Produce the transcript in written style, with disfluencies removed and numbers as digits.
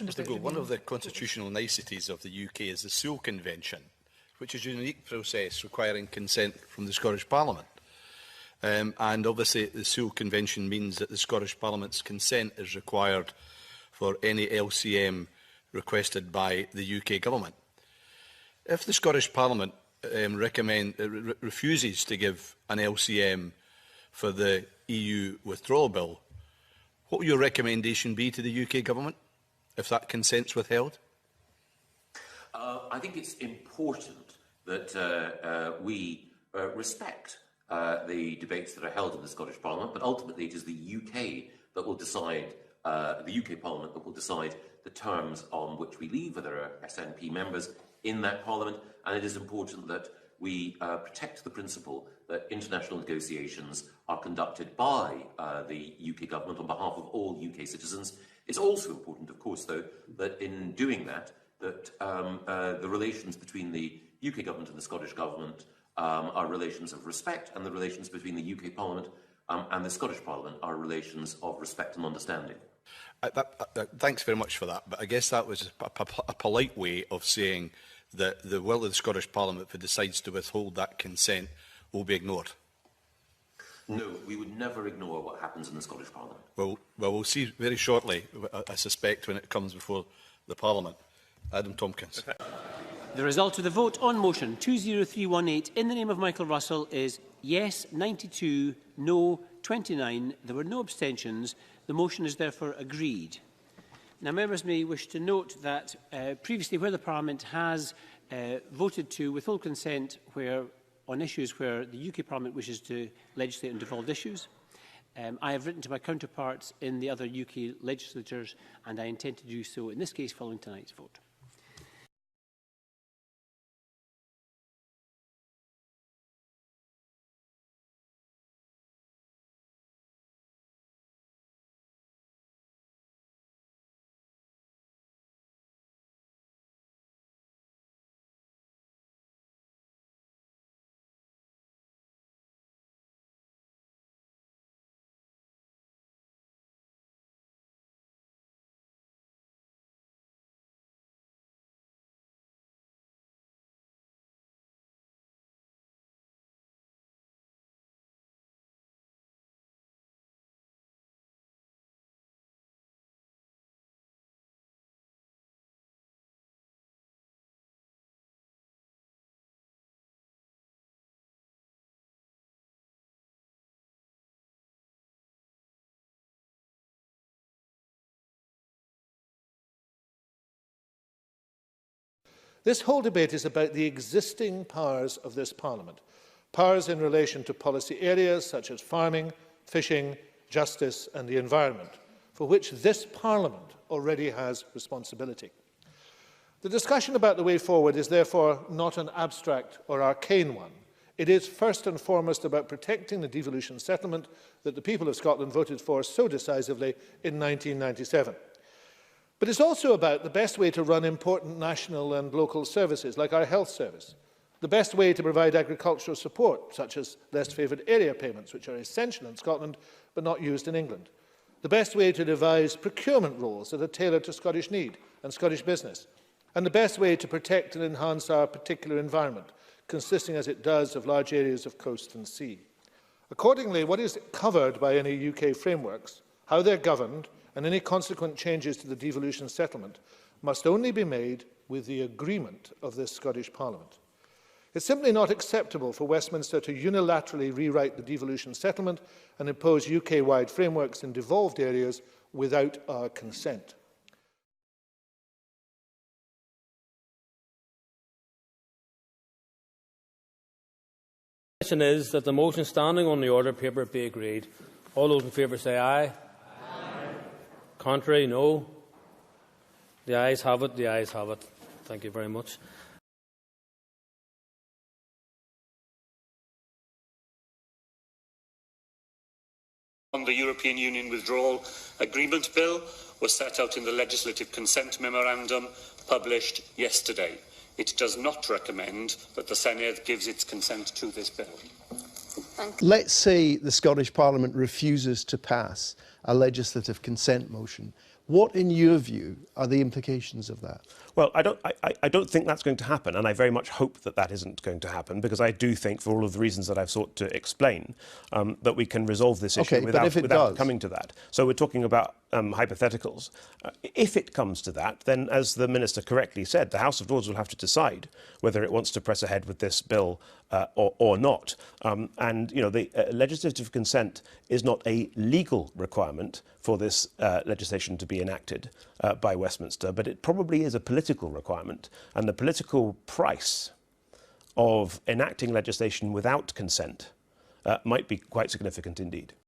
Mr Gould, one of the constitutional niceties of the UK is the Sewell Convention, which is a unique process requiring consent from the Scottish Parliament. And obviously the Sewell Convention means that the Scottish Parliament's consent is required for any LCM requested by the UK Government. If the Scottish Parliament refuses to give an LCM for the EU withdrawal bill, what will your recommendation be to the UK Government if that consent's withheld? I think it's important that we respect the debates that are held in the Scottish Parliament, but ultimately it is the UK that will decide, the UK Parliament that will decide the terms on which we leave, whether there are SNP members in that Parliament, and it is important that we protect the principle that international negotiations are conducted by the UK Government on behalf of all UK citizens. It's also important, of course, though, that in doing that, the relations between the UK Government and the Scottish Government are relations of respect, and the relations between the UK Parliament and the Scottish Parliament are relations of respect and understanding. Thanks very much for that, but I guess that was a polite way of saying that the will of the Scottish Parliament, if it decides to withhold that consent, will be ignored. No, we would never ignore what happens in the Scottish Parliament. Well, we'll see very shortly, I suspect, when it comes before the Parliament. Adam Tompkins. The result of the vote on motion 20318 in the name of Michael Russell is yes 92, no 29. There were no abstentions. The motion is therefore agreed. Now, members may wish to note that previously, where the Parliament has voted to withhold consent on issues where the UK Parliament wishes to legislate on devolved issues, I have written to my counterparts in the other UK legislatures, and I intend to do so in this case following tonight's vote. This whole debate is about the existing powers of this Parliament, powers in relation to policy areas such as farming, fishing, justice and the environment, for which this Parliament already has responsibility. The discussion about the way forward is therefore not an abstract or arcane one. It is first and foremost about protecting the devolution settlement that the people of Scotland voted for so decisively in 1997. But it's also about the best way to run important national and local services, like our health service, the best way to provide agricultural support, such as less favoured area payments, which are essential in Scotland but not used in England, the best way to devise procurement rules that are tailored to Scottish need and Scottish business, and the best way to protect and enhance our particular environment, consisting as it does of large areas of coast and sea. Accordingly, what is covered by any UK frameworks, how they're governed, and any consequent changes to the devolution settlement must only be made with the agreement of this Scottish Parliament. It's simply not acceptable for Westminster to unilaterally rewrite the devolution settlement and impose UK-wide frameworks in devolved areas without our consent. The question is that the motion standing on the order paper be agreed. All those in favour say aye. Contrary, no. The ayes have it. The ayes have it. Thank you very much. On the European Union Withdrawal Agreement Bill was set out in the Legislative Consent Memorandum published yesterday. It does not recommend that the Senedd gives its consent to this bill. Let's say the Scottish Parliament refuses to pass a legislative consent motion. What, in your view, are the implications of that? Well, I don't think that's going to happen, and I very much hope that that isn't going to happen, because I do think, for all of the reasons that I've sought to explain, that we can resolve this issue without coming to that. So we're talking about hypotheticals. If it comes to that, then, as the Minister correctly said, the House of Lords will have to decide whether it wants to press ahead with this bill or not. And, you know, the legislative consent is not a legal requirement for this legislation to be enacted by Westminster, but it probably is a political requirement. And the political price of enacting legislation without consent might be quite significant indeed.